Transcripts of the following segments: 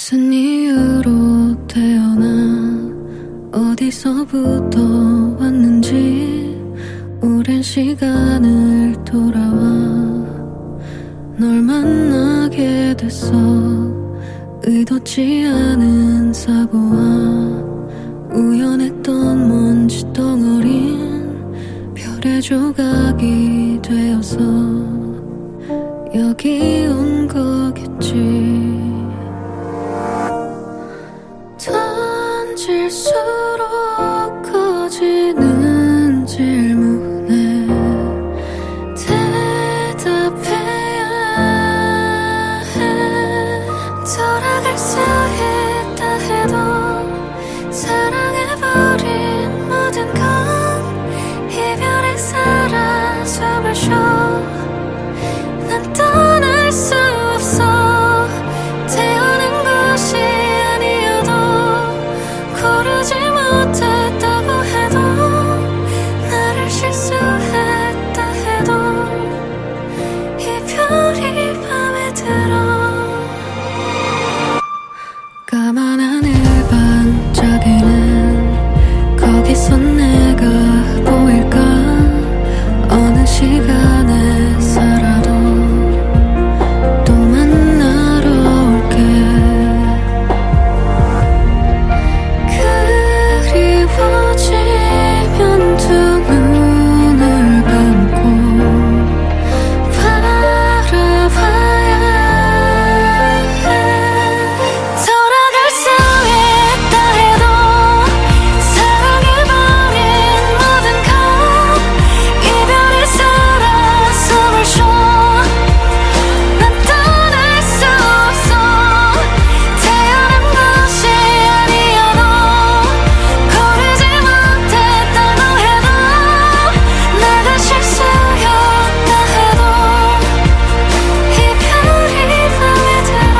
무슨 이유로 태어나 어디서부터 왔는지 오랜 시간을 돌아와 널 만나게 됐어. 의도치 않은 사고와 우연했던 먼지 덩어린 별의 조각이 되어서 여기 온 거겠지. 던질수록 커지는 질문에 대답해야 해. 돌아갈 수 있다 해도 사랑해버린 모든 건 이별에 살아 숨을 쉬어. 난 떠날 수 없어. 태어난 곳이 아니어도 고르지 못했다고 해도 나를 실수했다 해도 이별이 맘에 들어. 까만 하늘 반짝이는 거기서 내가 보일까. 어느 시간에 살아도 또 만나러 올게. 그리워지면 두 눈을 감고 바라봐야 해. 돌아갈 수 있다 해도 사랑해버린 모든 건 이별에 살아 숨을 쉬어. 난 떠날 수 없어. 태어난 곳이 아니어도 고르지 못했다고 해도 내가 실수였다 해도 이별이 맘에 들어.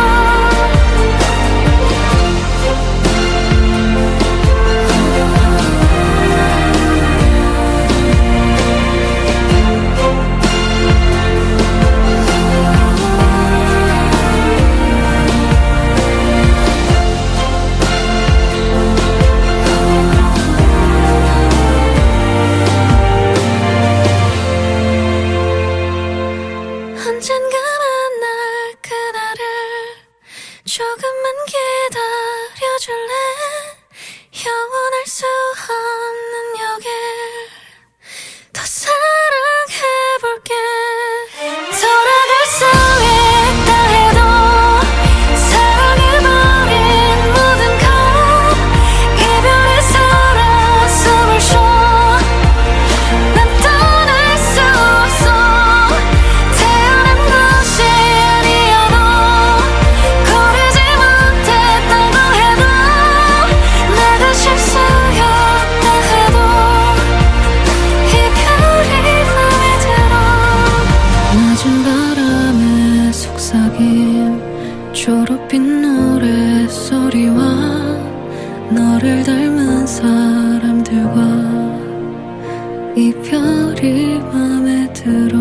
언젠가 만날 그날을 조금만 기다려줄래. 영원할 수 없는 여길 더 사랑해볼게. 돌아갈 수 있다 해도 사랑해버린 모든 건 이별에 살아 숨을 쉬어. 난 떠날 수 없어. 태어난 곳이 아니어도 고르지 못했다고 해도 내가 실수였다 해도 이별이 맘에 들어. 낮은 바람에 속삭임 초록빛 노래소리와 너를 닮은 사람들과 이별이 맘에 들어.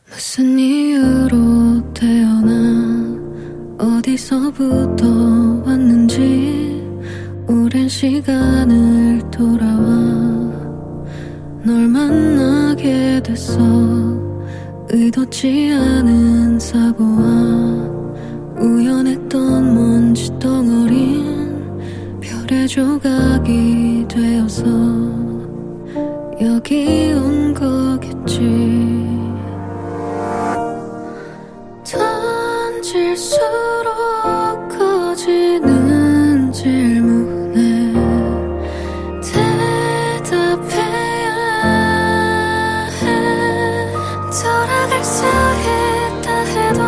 무슨 이유로 태어나 어디서부터 왔는지 오랜 시간을 돌아와 널 만나게 됐어. 의도치 않은 사고와 우연했던 먼지 덩어린 별의 조각이 되어서 여기 온 거겠지. 던질수록 커지는 질문에 대답해야 해. 돌아갈 수 있다 해도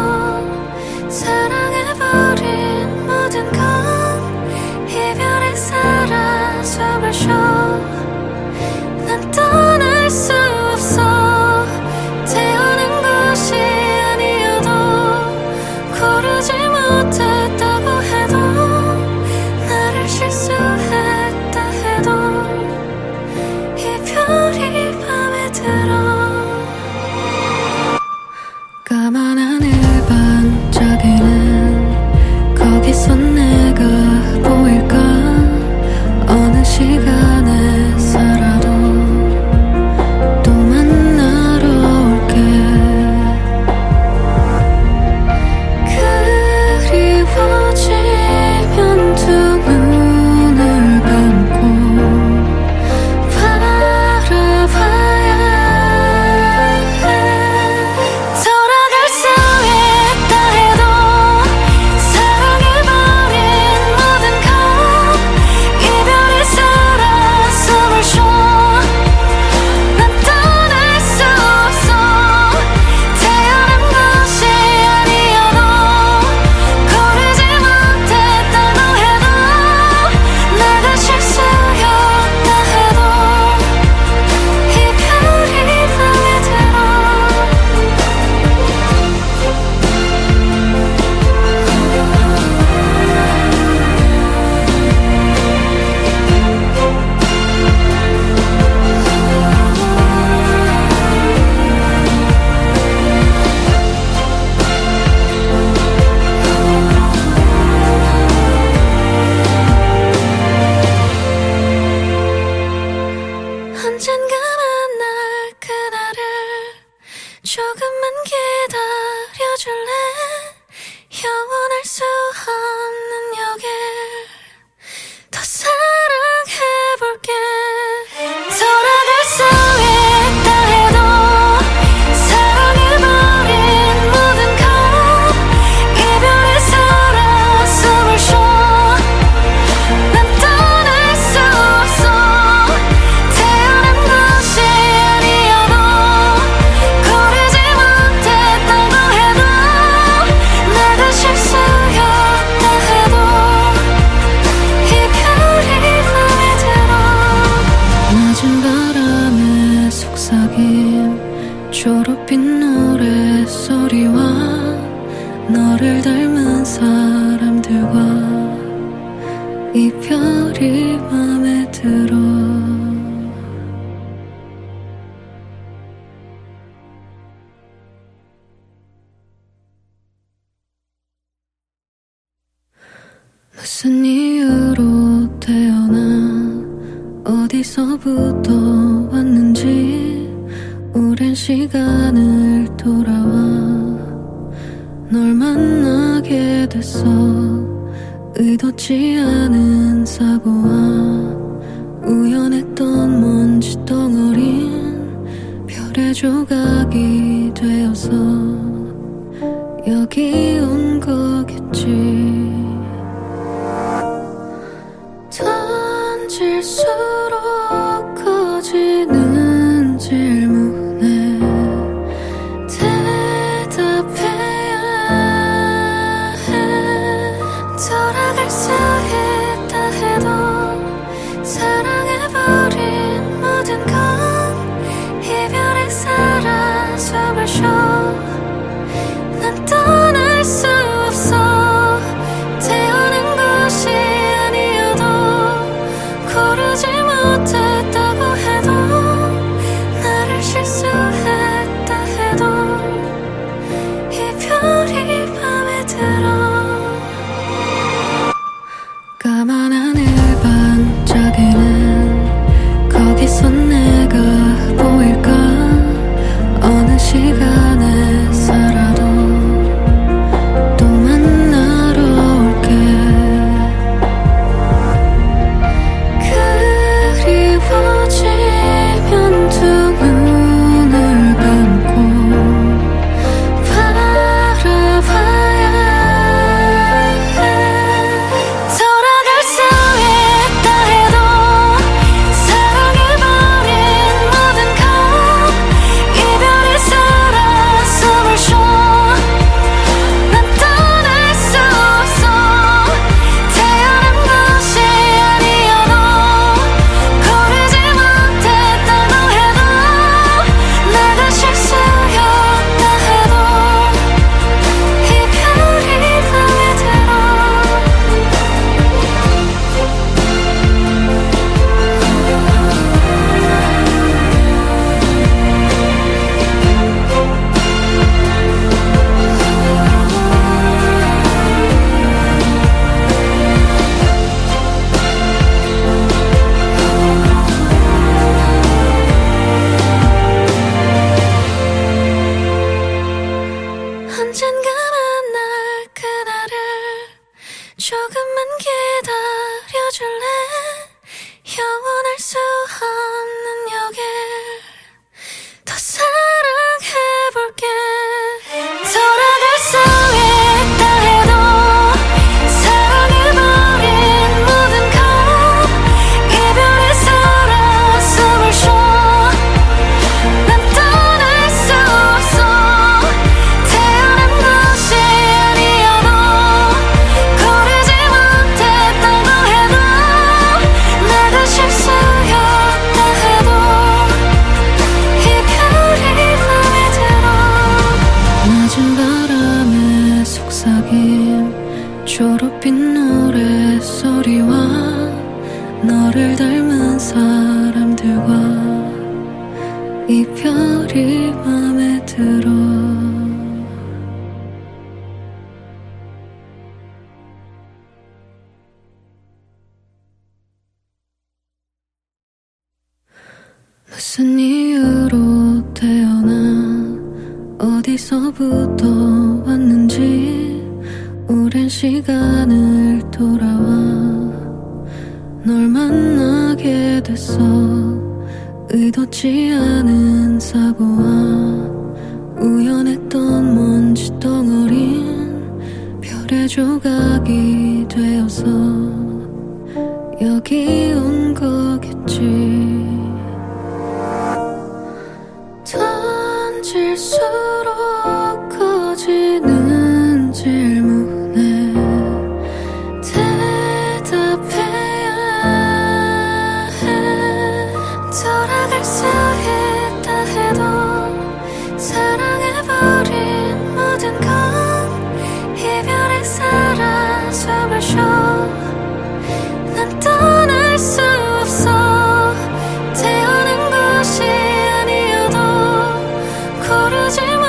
사랑해버린 모든 건 이별에 살아 숨을 쉬어. 난 떠날 수 없어. 태어난 곳이 아니어도 고르지 어디서부터 왔는지 오랜 시간을 돌아와 널 만나게 됐어. 의도치 않은 사고와 우연했던 먼지 덩어린 별의 조각이 되어서 여기 온 거겠지. 던질수록 커지는 질문에 대답해야 해. 돌아갈 수 있다 해도 사랑해버린 모든 건 이별에 살아 숨을 쉬어. 난 떠날 수 없어. 태어난 곳이 아니어도 고르지 못했다고 해도 나를 실수했다 해도 이별이 맘에 들어. 까만 하늘 반짝이는 거기서 내가 보일까. 어느 시간에 살아도 또 만나러 올게. 그리워지면 두 눈을 감고 바라봐야 해. 돌아갈 수 있다 해도 사랑해버린 모든 건 이별에 살아 숨을 쉬어. 난 떠날 수 없어. 태어난 곳이 아니어도 고르지 못했다고 해도 내가 실수였다 해도 이별이 맘에 들어. 언젠가 만날 그날을 조금만 기다려줄래. 영원할 수 없는 여길 더 사랑해볼게. 돌아갈 수 있다 해도 사랑해버린 모든 건 이별에 살아 숨을 쉬어. 난 떠날 수 없어. 태어난 곳이 아니어도 고르지 못했다고 해도 내가 실수였다 해도 이별이 맘에 들어. 낮은 바람에 속삭임 초록빛 노래소리와 너를 닮은 사람들과 이별이 맘에 들어. 무슨 이유로 태어나 어디서부터 왔는지 오랜 시간을 돌아와 널 만나게 됐어. 의도치 않은 사고와 우연했던 먼지 덩어린 별의 조각이 되어서 여기 온 거겠지. 던질수록 커지는 질문에 대답해야 해. 돌아갈 수 있다 해도 사랑해버린 모든 건 이별에 살아 숨을 쉬어. 난 떠날 수 없어. 태어난 곳이 아니어도 고르지 마.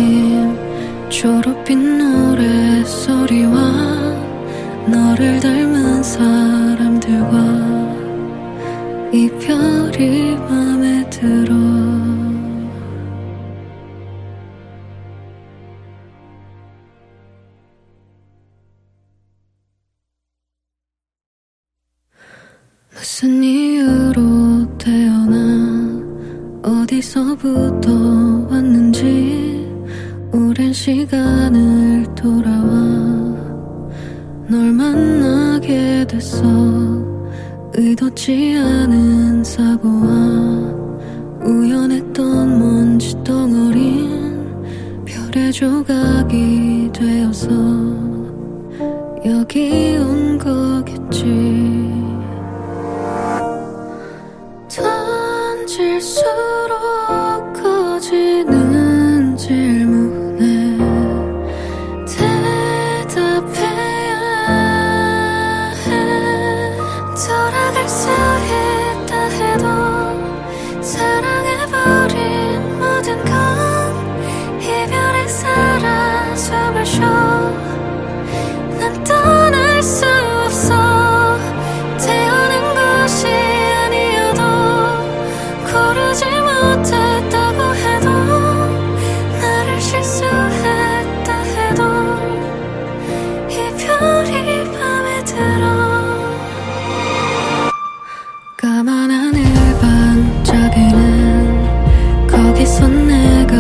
속삭임 초록빛 노랫소리와 너를 닮은 사람들과 이별이 맘에 들어. 무슨 이유로 태어나 어디서부터 왔는지 오랜 시간을 돌아와 널 만나게 됐어. 의도치 않은 사고와 우연했던 먼지 덩어린 별의 조각이 되어서 여기 온 거겠지. 던질수록 커지는 질문에 대답해야 해. 돌아갈 수 있다 해도 사랑해버린 모든 건 이별에 사라져버려. 난 떠날 수 없어. 태어난 곳이 아니어도 고르지 못했다고 해도 나를 실수했다 해도 이별이 맘에 들어. 까만 하늘 반짝이는 거기서 내가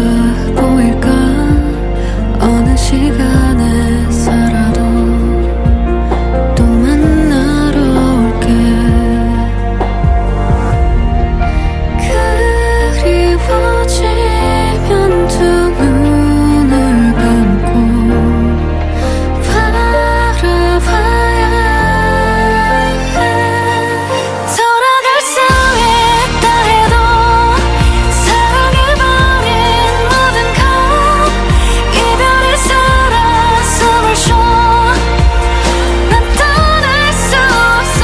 보일까. 어느 시간에 살아도 또 만나러 올게. 그리워지면 두 눈을 감고 바라봐야 해. 돌아갈 수 있다 해도 사랑해버린 모든 건 이별에 사라져버려. 난 떠날 수 없어.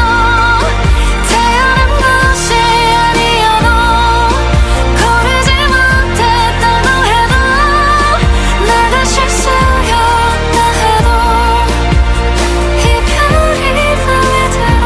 태어난 곳이 아니어도 고르지 못했다고 해도 내가 실수였다 해도 이별이 맘에 들어.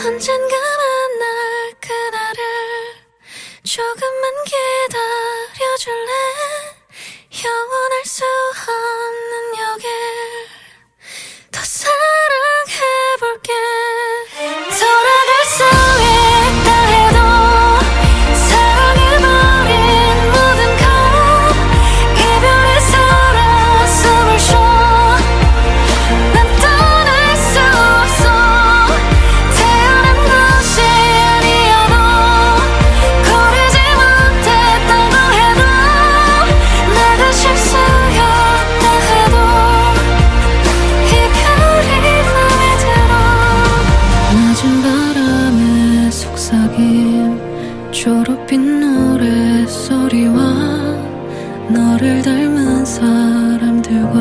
언젠가 만날 그날을 조금만 기다려줄래. 영원할 수 없는 여길 더 사랑해볼게. 돌아갈 수 있다 해도 사랑해버린 모든 건 이별에 사라져버려. 난 떠날 수 없어. 태어난 곳이 아니어도 고르지 못했다고 해도 내가 실수였다 해도 이별이 맘에 들어. 낮은 바람에 속삭임 초록빛 노랫소리와 너를 닮은 사람들과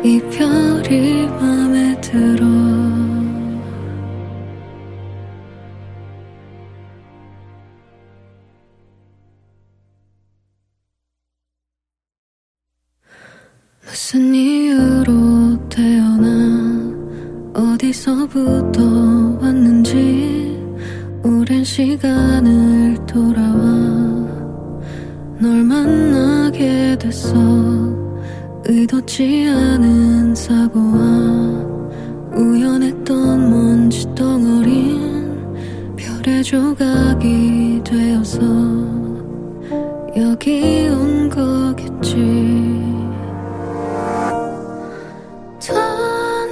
이별이 맘에 들어. 무슨 이유로 태어나 어디서부터 왔는지 오랜 시간을 돌아와 널 만나게 됐어. 의도치 않은 사고와 우연했던 먼지 덩어린 별의 조각이 되어서 여기 온 거겠지.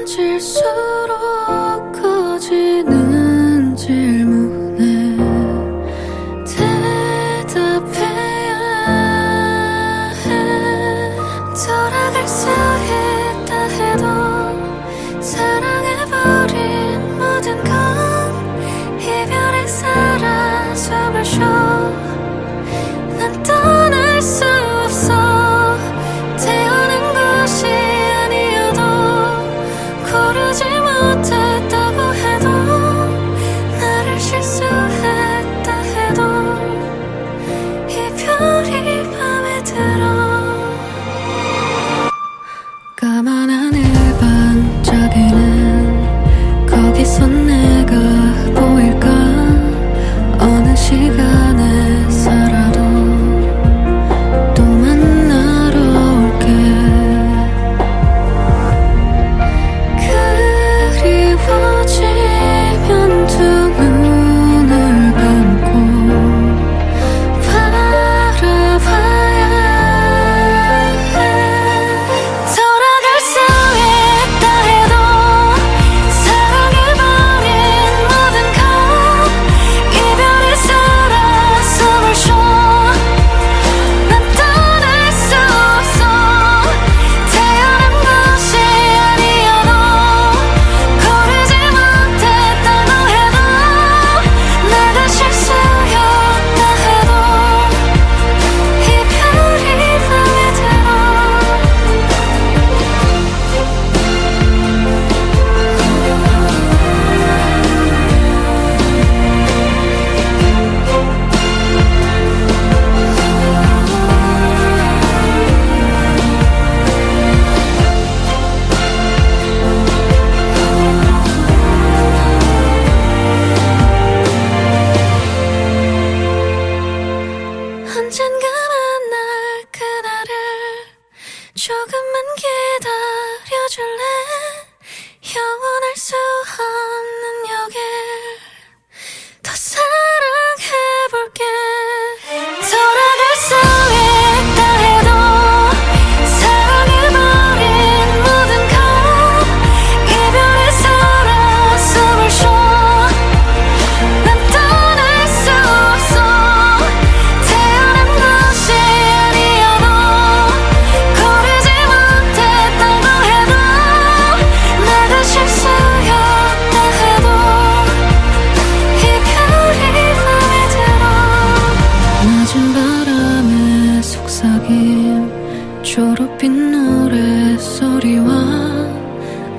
던질수록 커지는 질문에 대답해야 해. 돌아갈 수 있다 해도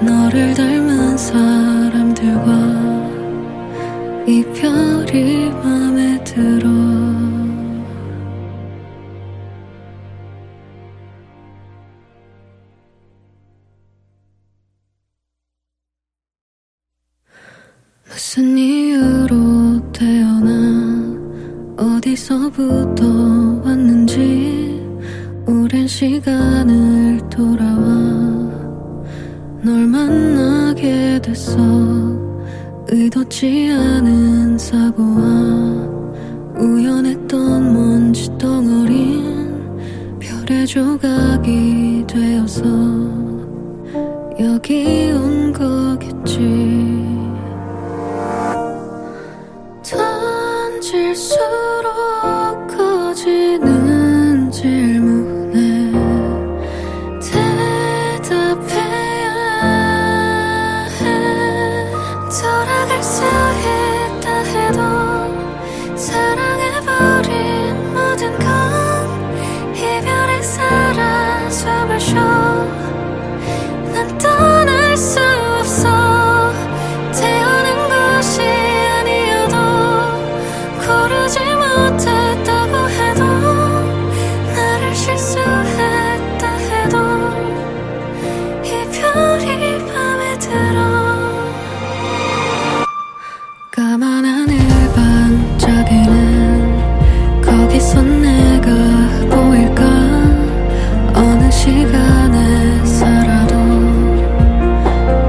너를 닮은 사람들과 이별이 맘에 들어. 무슨 이유로 태어나 어디서부터 왔는지 오랜 시간을 돌아와 널 만나게 됐어. 의도치 않은 사고와 우연했던 먼지 덩어린 별의 조각이 되어서 여기 온 거겠지. 던질수록 커지는 질문에 대답해야 해. 돌아갈 수 있다 해도 사랑해버린 모든 건 이별에 살아 숨을 쉬어. 난 떠날 수 없어. 태어난 곳이 아니어도 고르지 못했다고 해도 나를 실수했다 해도 이별이 맘에 들어. 까만 하늘 반짝이는 거기서 내가 보일까. 어느 시간에 살아도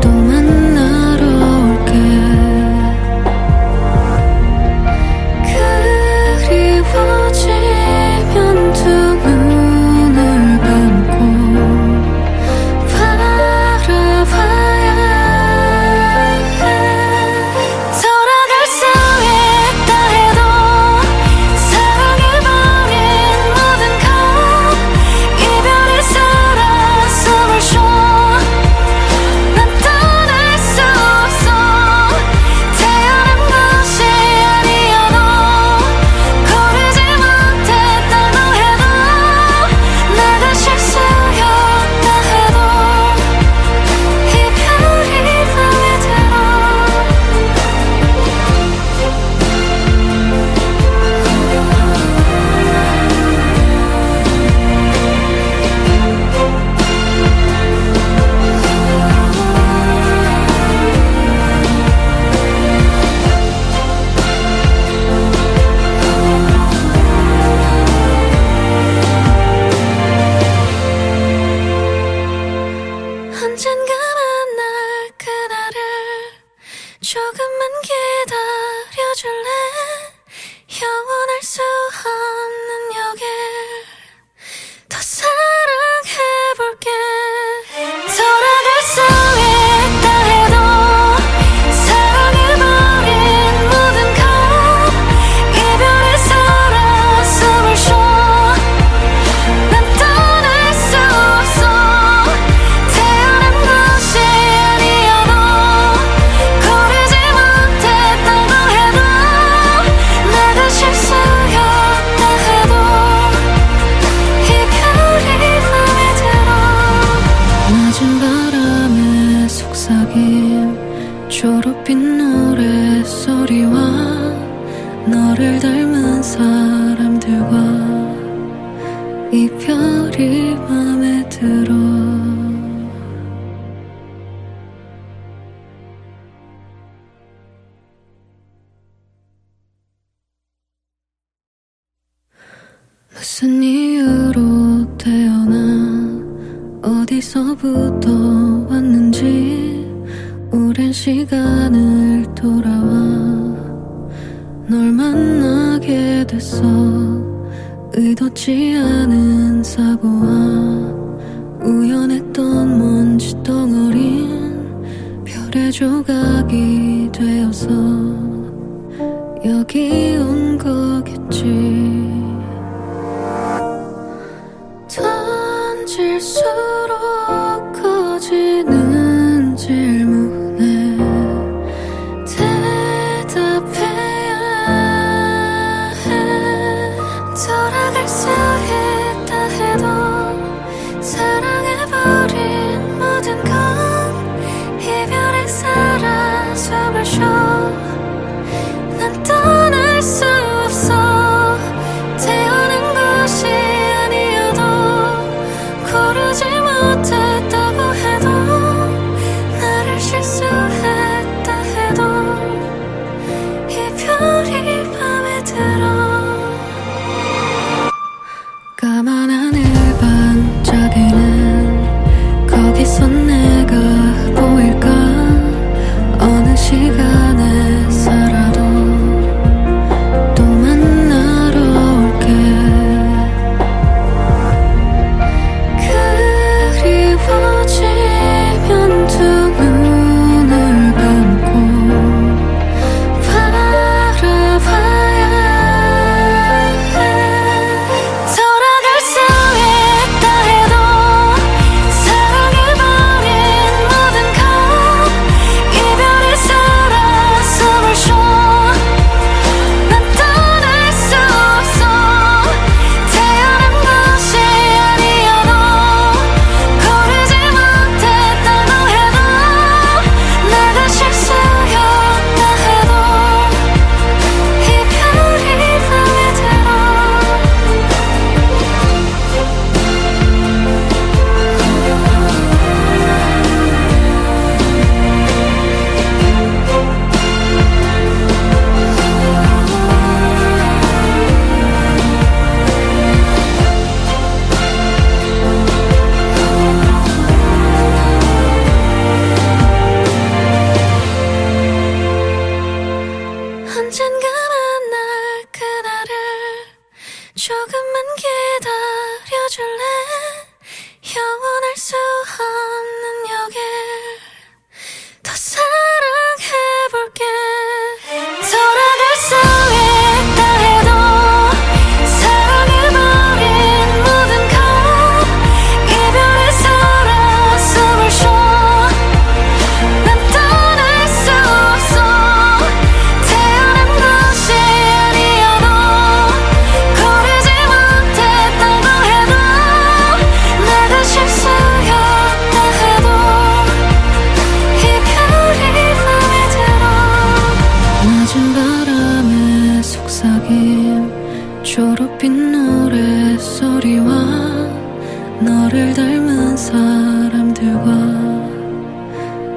또 만나러 올게. 그리워지면 두 눈을 감고 바라봐야 해. 돌아갈 수 있다 해도 사랑해버린 모든 건 이별에 살아 숨을 쉬어. 난 떠날 수 없어. 태어난 곳이 아니어도 고르지 못했다고 해도 내가 실수였다 해도 이별이 맘에 들어. 언젠가 만날 그날을 조금만 기다려줄래. 영원할 수 없는 여길 더 사랑해볼게. 돌아갈 수 있다 해도 사랑해버린 모든 건 이별에 살아 숨을 쉬어. 난 떠날 수 없어. 태어난 곳이 아니어도 고르지 못했다고 해도 내가 실수였다 해도 이별이 맘에 들어. 낮은 바람에 속삭임 초록빛 노래소리와 너를 닮은 사람들과 이별이 맘에 들어. 무슨 이유로 태어나 어디서부터 왔는지 오랜 시간을 돌아와 널 만나게 됐어. 의도치 않은 사고와 우연했던 먼지 덩어린 별의 조각이 되어서 여기 온 거겠지. 던질수록 커지는 질문에 대답해야 해. 돌아갈 수 있다 해도 사랑해버린 모든 건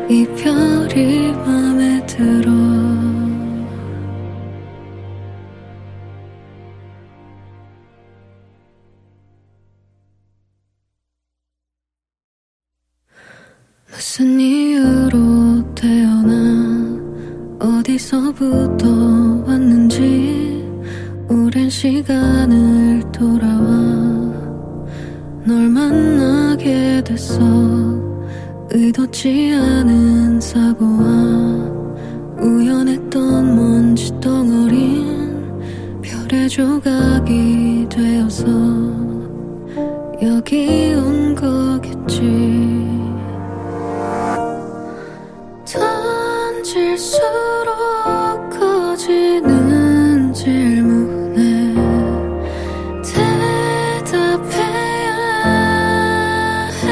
이별이 맘에 들어. 무슨 이유로 태어나 어디서부터 왔는지 오랜 시간을 돌아와 널 만나게 됐어. 의도치 않은 사고와 우연했던 먼지 덩어린 별의 조각이 되어서 여기 온 거겠지. 던질수록 커지는 질문에 대답해야 해.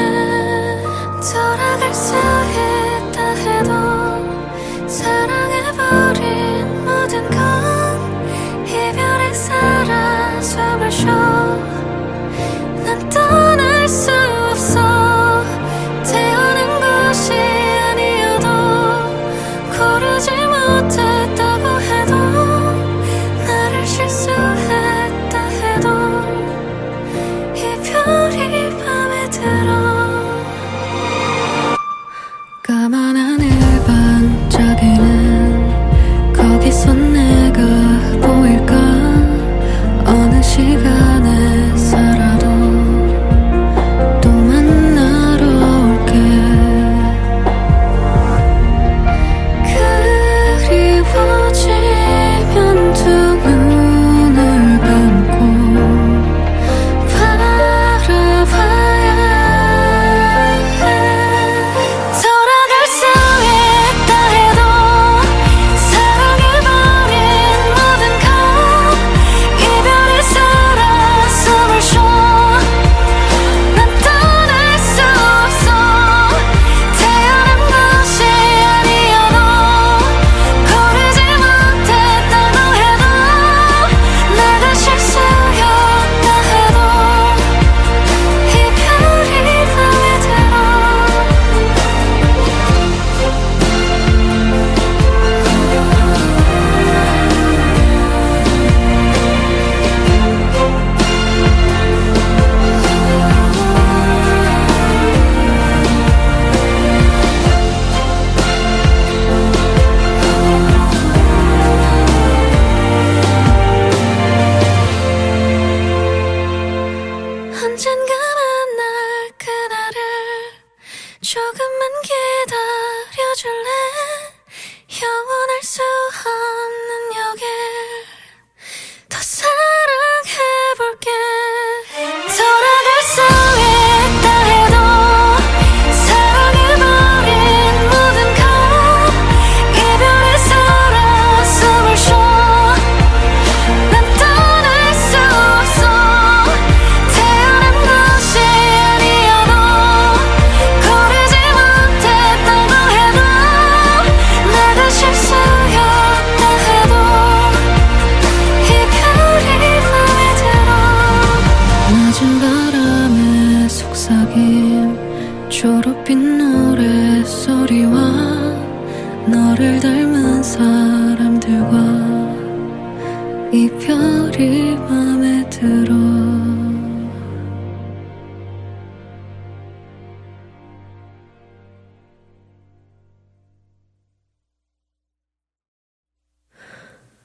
돌아갈 수 있다 해도 사랑해버린 모든 건 이별에 살아 숨을 쉬어. 난 떠날 수 없어. 태어난 곳이 아니어도 고르지 못했다고 해도 나를 실수했다 해도 이별이 맘에 들어. 까만 하늘 반짝이는 거기서 내가 보일까. 어느 시간에 살아도 또 만나러 올게. 그리워지면 두 눈을 감고 바라봐야 해. 돌아갈 수 있다 해도 사랑해버린 모든 건 이별에 살아 숨을 쉬어. 난 떠날 수 없어. 태어난 곳이 아니어도 고르지 못했다고 해도 내가 실수였다 해도 이별이 맘에 들어. 언젠가 만날 그날을 조금만 기다려줄래. 영원할 수 없는 여길 더 사랑해볼게. 돌아갈 수 있다 해도 사랑해버린 모든 건 이별에 살아 숨을 쉬어. 난 떠날 수 없어. 태어난 곳이 아니어도 고르지 못했다고 해도 내가 실수였다 해도 이별이 맘에 들어. 낮은 바람에 속삭임 초록빛 노래소리와 너를 닮은 사람들과 이별이 맘에 들어.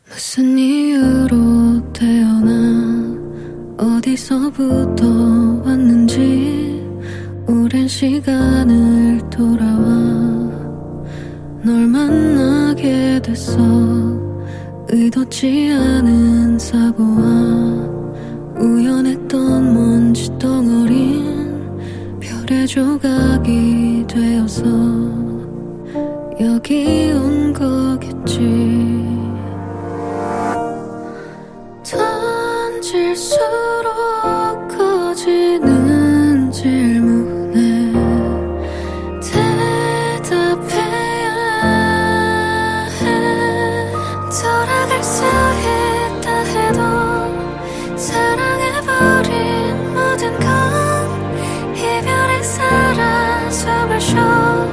무슨 이유로 태어나 어디서부터 왔는지 오랜 시간을 돌아와 널 만나게 됐어. 의도치 않은 사고와 우연했던 먼지 덩어린 별의 조각이 되어서 여기 온 거겠지. 던질수록 커지는 질문에 대답해야 해. 돌아갈 수 있다 해도 사랑해버린 모든 건 이별에 살아 숨을 쉬어.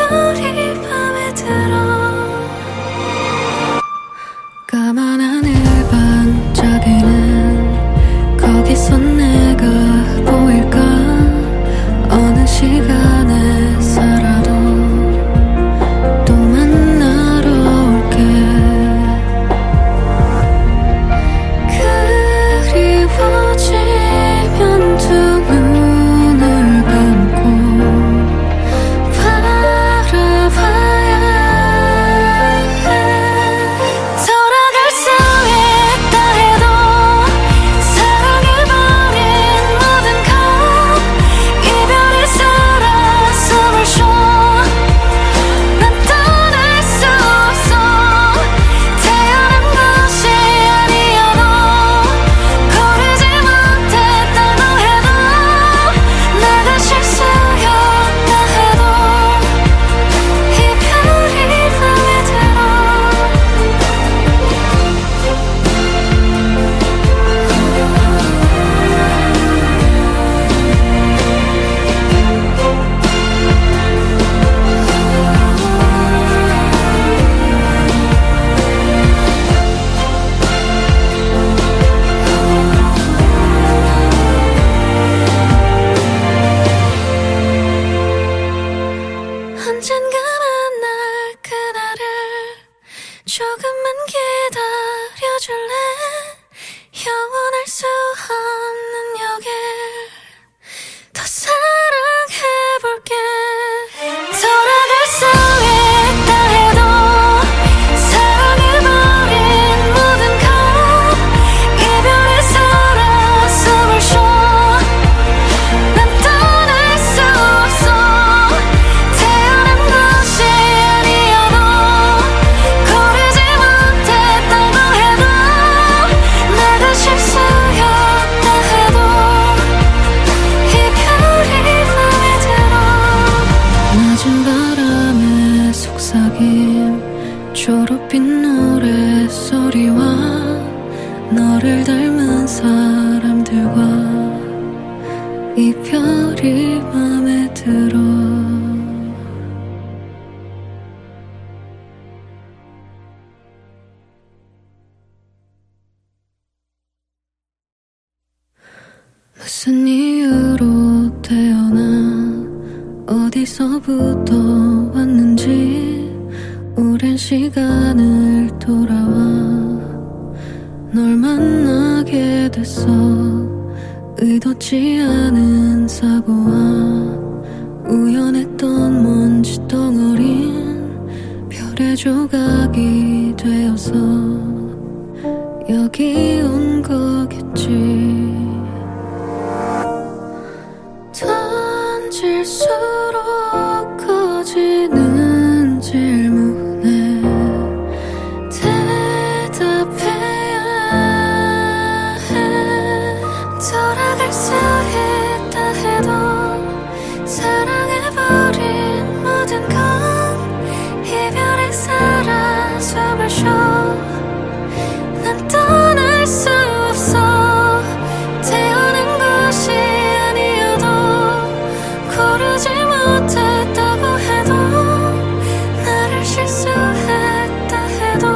이별이 맘에 들어 까만 하늘 반짝이는 거기서 내가 보일까 어느 시간에 살아도 또 만나러 올게 그리워지면 두 눈을 감고 바라봐야 해 돌아갈 수 있다 해도 사랑해버린 모든 것 이별이 살아 숨을 쉬어 난 떠날 수 없어 태어난 것이 아니어도 고르지 못했다고 해도 내가 실수였다 해도 이별이 맘에 들어 언젠가 만날 그날을 조금만 기다려줄래 영원할 수 없는 여길 더 사랑해볼게 돌아갈 수 있다 해도 사랑해버린 모든 것 이별이 살아 숨을 쉬어 난 떠날 수 없어 태어난 것이 아니어도 고르지 못했다고 해도 내가 실수였다 해도 이별이 맘에 들어 낮은 바람에 속삭임 초록빛 노랫소리와 너를 닮은 사람들과 이별이 맘에 들어 무슨 이유로 태어나 어디서부터 왔는지 오랜 시간을 돌아와 널 만나게 됐어 의도치 않은 사고와 우연했던 먼지 덩어린 별의 조각이 되어서 여기 온 거겠지 던질수록 커지는 질문에 대답해야 해 돌아갈 수 있다 해도 사랑해버린 모든 것 이별에 살아 숨을 쉬어 난 떠날 수 없어 태어난 것이 아니어도 고르지 못했다고 해도 나를 실수했다 해도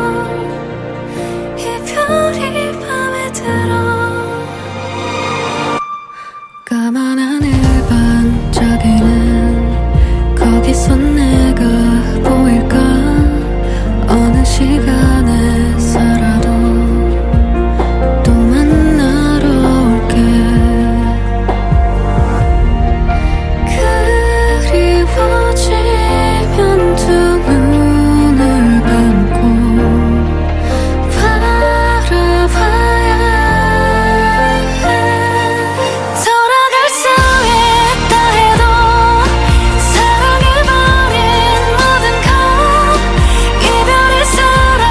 이별이 맘에 들어 까만 하늘 반짝이는 거기서 내가 보일까 어느 시간에 살아도 또 만나러 올게 그리워지면 두 눈을 감고 바라봐야 해 돌아갈 수 있다 해도 사랑해버린 모든 것 이별이 살아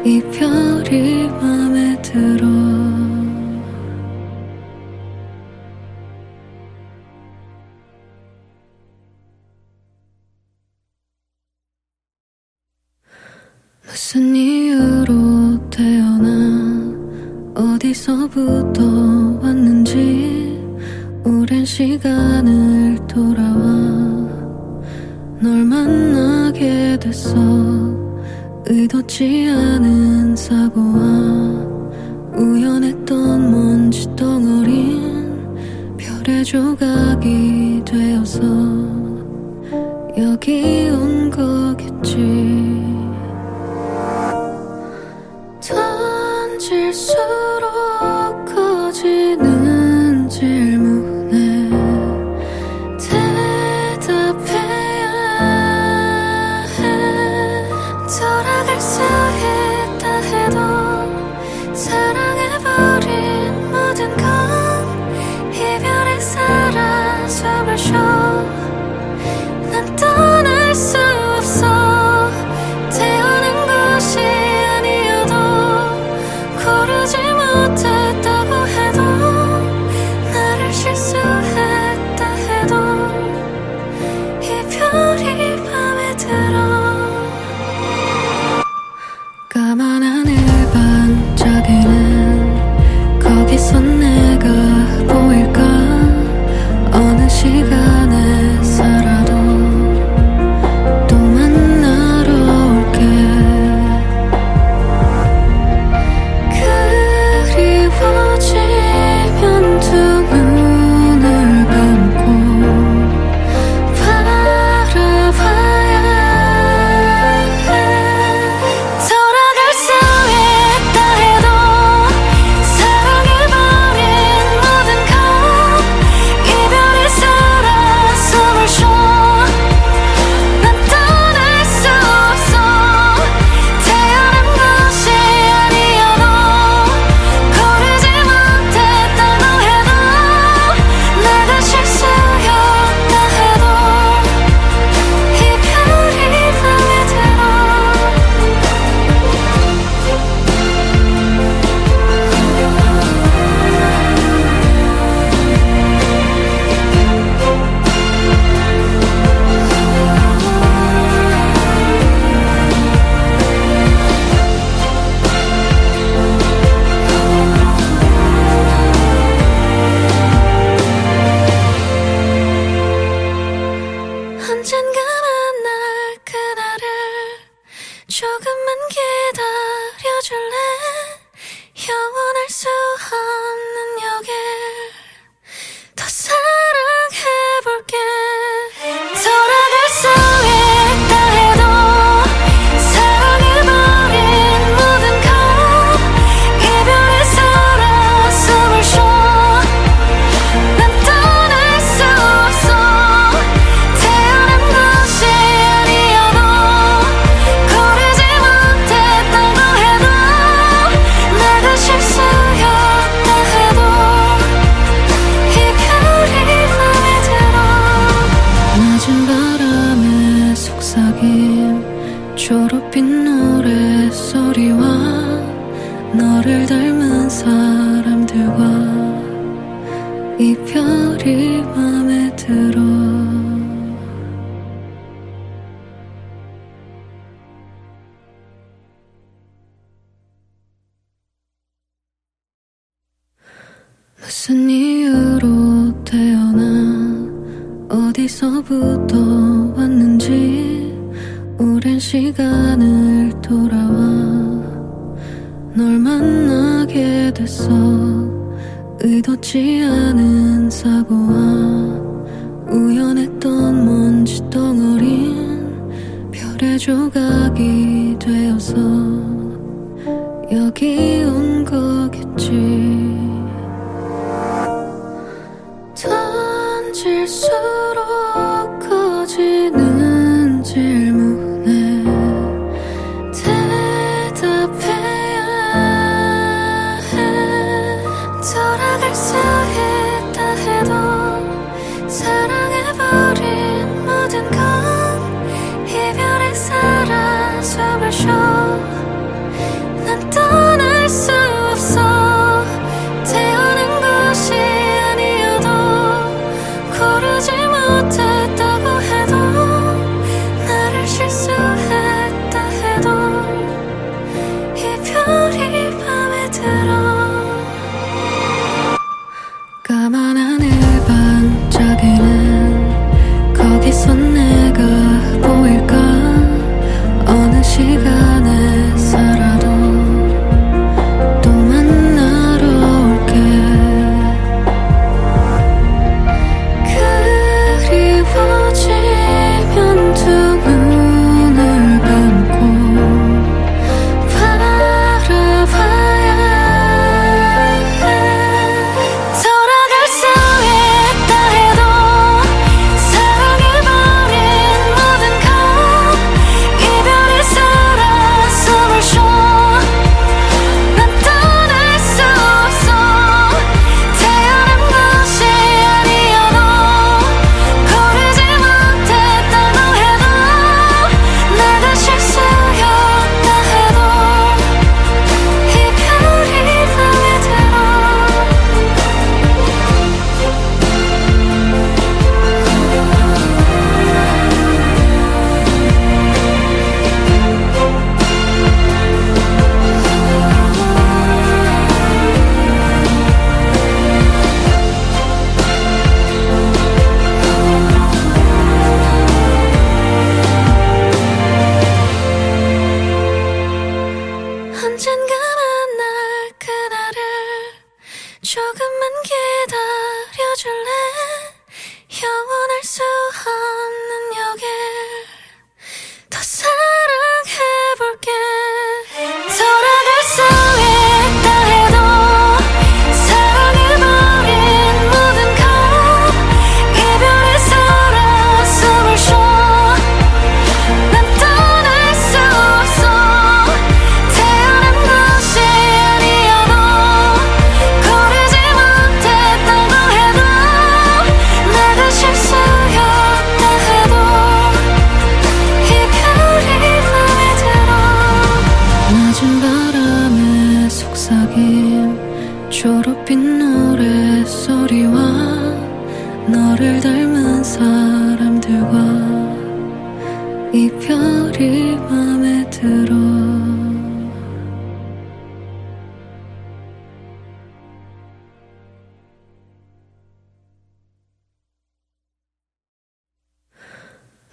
이별이 맘에 들어. 무슨 이유로 태어나 어디서부터 왔는지 오랜 시간을 돌아와 널 만나게 됐어. 의도치 않은 사고와 우연했던 먼지 덩어린 별의 조각이 되어서 여기 온 거겠지. 던질수록 커지는 질문에 대답해야 해. 돌아갈 수 있다 해도 사랑해버린 모든 건 이별에 살아 숨을 쉬어. 난 떠날 수 없어. 태어난 곳이 아니어도 고르지 못했다고 해도 나를 실수했다 해도 이별이 맘에 들어. 까만 하늘 반짝이는 거기서 내가 보일까. 어느 시간에 살아도 또 만나러 올게. 그리워지면 두 눈을 감고 바라봐야 해. 돌아갈 수 있다 해도 사랑해버린 모든 건 이별에 살아 숨을 쉬어. 난 떠날 수 없어. 태어난 곳이 아니어도 고르지 못했다고 해도 내가 실수였다 해도 이별이 맘에 들어. 언젠가 만날 그날을 조금만 기다려줄래. 영원할 수 없는 여길 더 사랑해볼게. 돌아갈 수 있다 해도 사랑해버린 모든 건 이별에 살아 숨을 쉬어. 난 떠날 수 없어. 태어난 곳이 아니어도 고르지 못했다고 해도 내가 실수였다 해도 이별이 맘에 들어. 낮은 바람에 속삭임 초록빛 노래소리와 너를 닮은 사람들과 이별이 맘에 들어. 무슨 이유로 태어나 어디서부터 왔는지 오랜 시간을 돌아와 널 만나게 됐어. 의도치 않은 사고와 우연했던 먼지 덩어린 별의 조각이 되어서 여기 온 거겠지. 던질수록 커지는 질문에 대답해야 해. 돌아갈 수 있다 해도 사랑해버린 모든 건 이별에 살아 숨을 쉬어. 언젠가 만날 그날을 조금만 기다려줄래? 영원할 수 없는 여길 더 사랑해볼게. 돌아갈 수 있다 해도 사랑해버린 모든 것 이별에서라 숨을 쉬어. 난 떠날 수 없어. 태어난 곳이 아니어도 고르지 못했다고 해도 내가 실수였다 해도 이별이 맘에 들어. 낮은 바람에 속삭임 초록빛 노랫소리와 너를 닮은 사람들과 이별이 맘에 들어.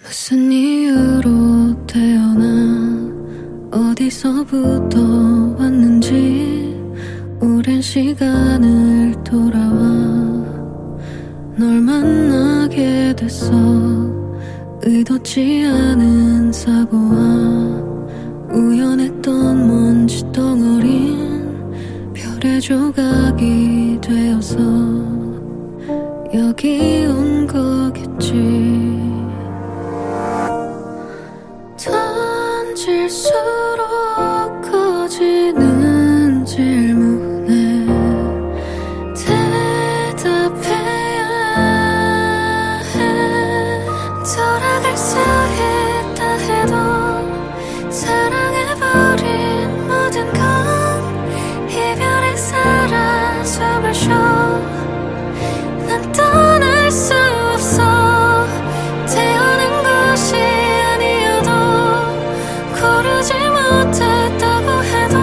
무슨 이유로 태어나 어디서부터 왔는지 오랜 시간을 돌아와 널 만나게 됐어. 의도치 않은 사고와 우연했던 먼지 덩어린 별의 조각이 되어서 여기 온 거겠지. 던질수록 커지는 질문에 대답해야 해. 돌아갈 수 있다 해도 사랑해버린 모든 건 이별의 사랑 숨을 쉬어. 난 떠날 수 없어. 태어난 곳이 아니어도 고르지 못했다고 해도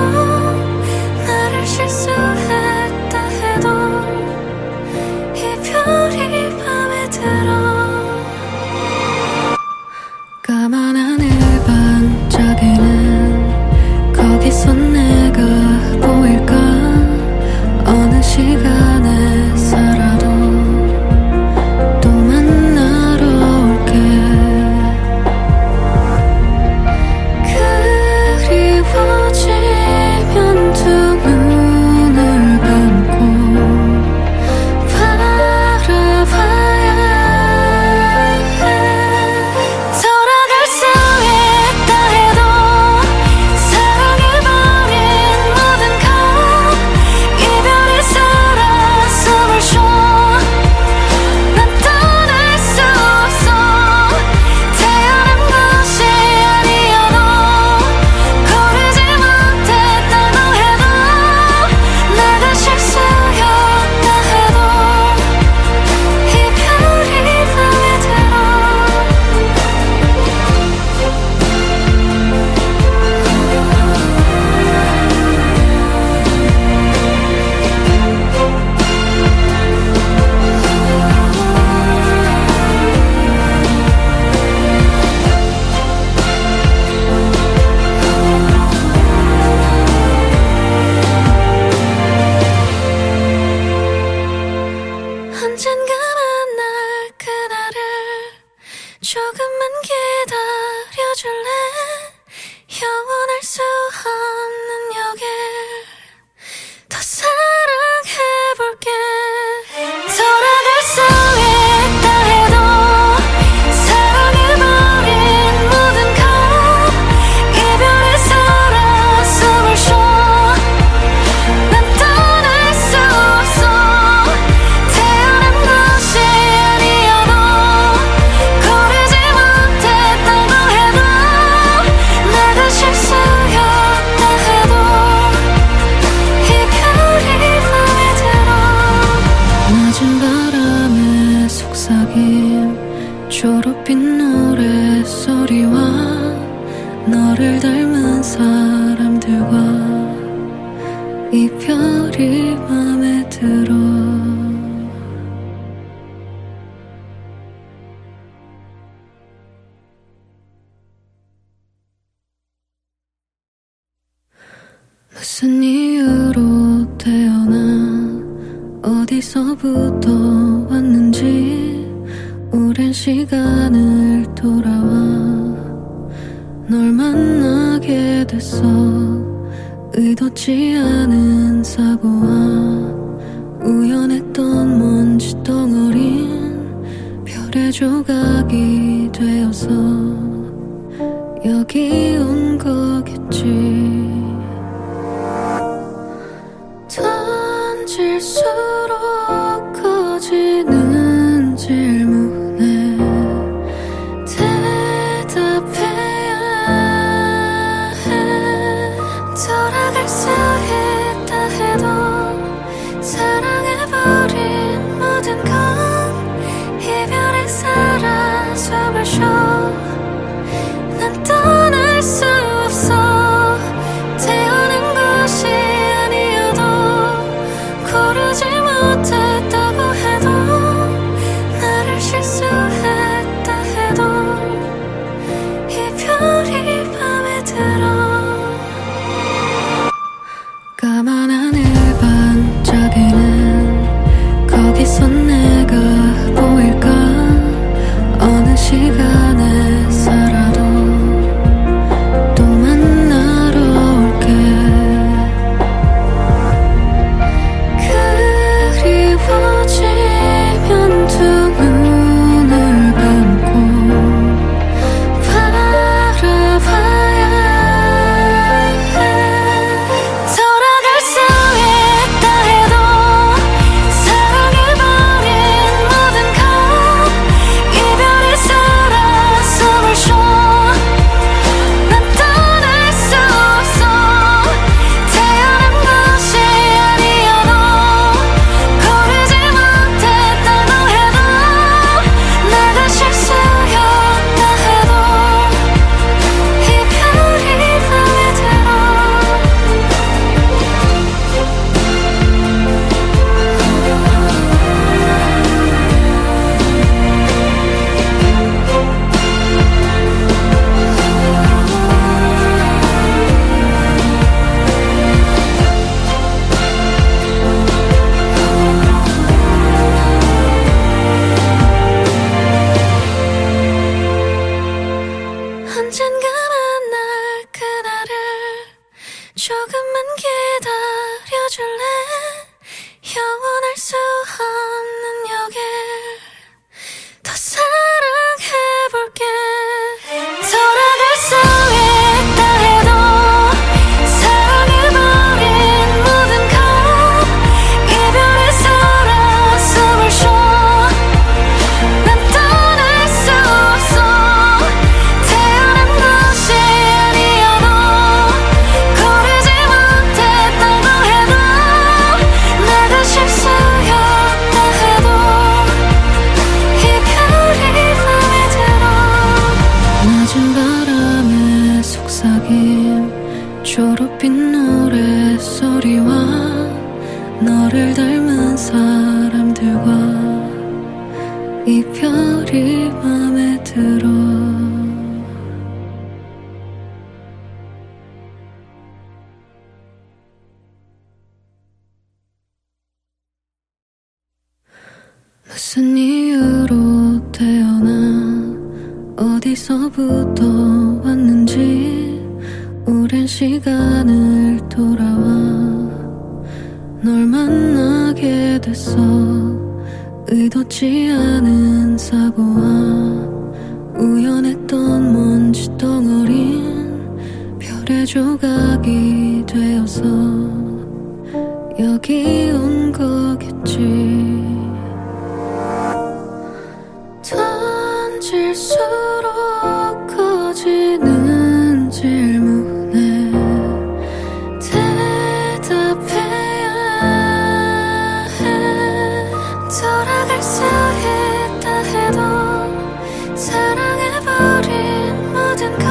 무슨 이유로 태어나 어디서부터 왔는지 오랜 시간을 돌아와 널 만나게 됐어. 의도치 않은 사고와 우연했던 먼지 덩어린 별의 조각이 되어서 여기 온 거겠지. 던질수록 커지는 질문에 대답해야 해. 돌아갈 수 있다 해도 사랑해버린 모든 건 이별에 살아 숨을 쉬어. 난 떠날 수 없어. 태어난 곳이 아니어도 고르지 못했다고 해도 나를 실수했다 해도 이별이 맘에 들어. 까만 하늘 반짝이는 거기서 내가 보일까. 어느 시간에 살아도 또 만나러 올게. 그리워지면 두 눈을 감고 바라봐야 해. 돌아갈 수 있다 해도 사랑해버린 모든 건 이별에 살아 숨을 쉬어. 난 떠날 수 없어. 태어난 곳이 아니어도 고르지 못했다고 해도 내가 실수였다 해도 이별이 맘에 들어. 언젠가 만날 그날을 조금만 기다려줄래. 영원할 수 없는 여길 더 사랑해볼게. 돌아갈 수 있다 해도 사랑해버린 모든 건 이별에 살아 숨을 쉬어. 난 떠날 수 없어. 태어난 곳이 아니어도 고르지 못했다고 해도 내가 실수였다 해도 이별이 맘에 들어. 낮은 바람에 속삭임 초록빛 노랫소리와 너를 닮은 사람들과 이별이 맘에 들어. 무슨 이유로 태어나 어디서부터 왔는지 오랜 시간을 돌아와 널 만나게 됐어. 의도치 않은 사고와 우연했던 먼지 덩어린 별의 조각이 되어서 여기 온 거겠지. 던질수록 커지는 질문에 대답해야 해. 돌아갈 수 있다 해도 사랑해버린 모든 건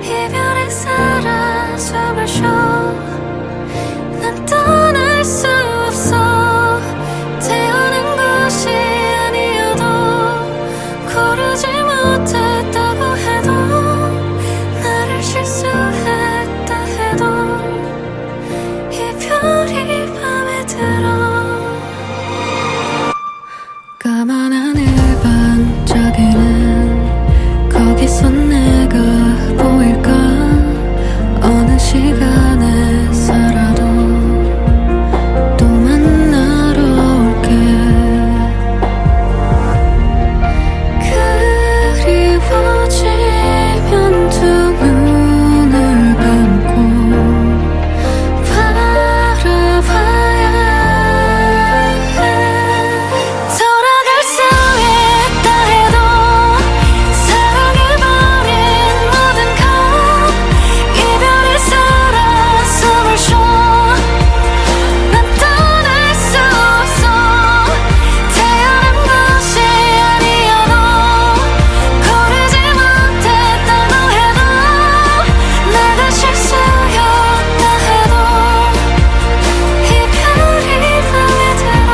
이별에 살아 숨을 쉬어. 난 떠날 수 없어. 태어난 곳이 아니어도 고르지 못했다고 해도 나를 실수했다 해도 시간에 살아도 또 만나러 올게. 그리워지면 두 눈을 감고 바라봐야 해. 돌아갈 수 있다 해도 사랑해버린 모든 것 이별의 사랑 숨을 쉬어. 난 떠날 수 없어. 태어난 것이 아니어도 고르지 못했다고 해도 내가 실수였다 해도 이별이 맘에 들어.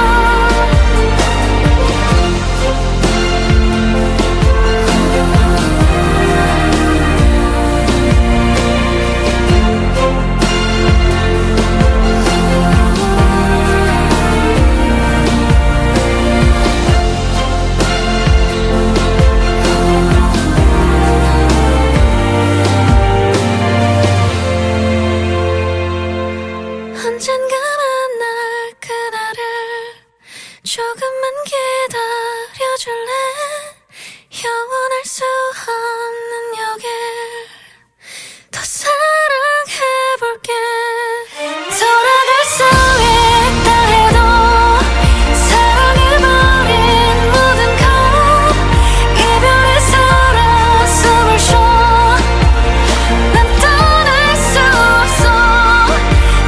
언젠가 만날 그날을 조금만 기다려줄래. 영원할 수 없는 여길 더 사랑해볼게. 돌아갈 수 있다 해도 사랑해버린 모든 것 이별의 사랑 숨을 쉬어. 난 떠날 수 없어.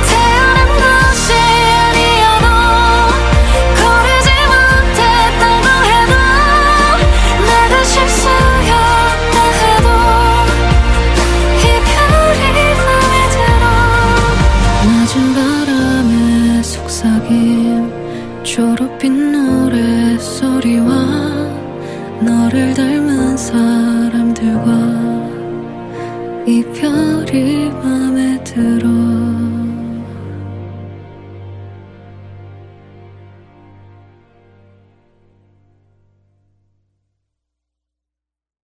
태어난 것이 아니어도 고르지 못했다고 해도 내가 실수였다 해도 이별이 맘에 들어. 낮은 바람에 속삭임 초록빛 노랫소리와 너를 닮은 사람들과 이별이 맘에 들어.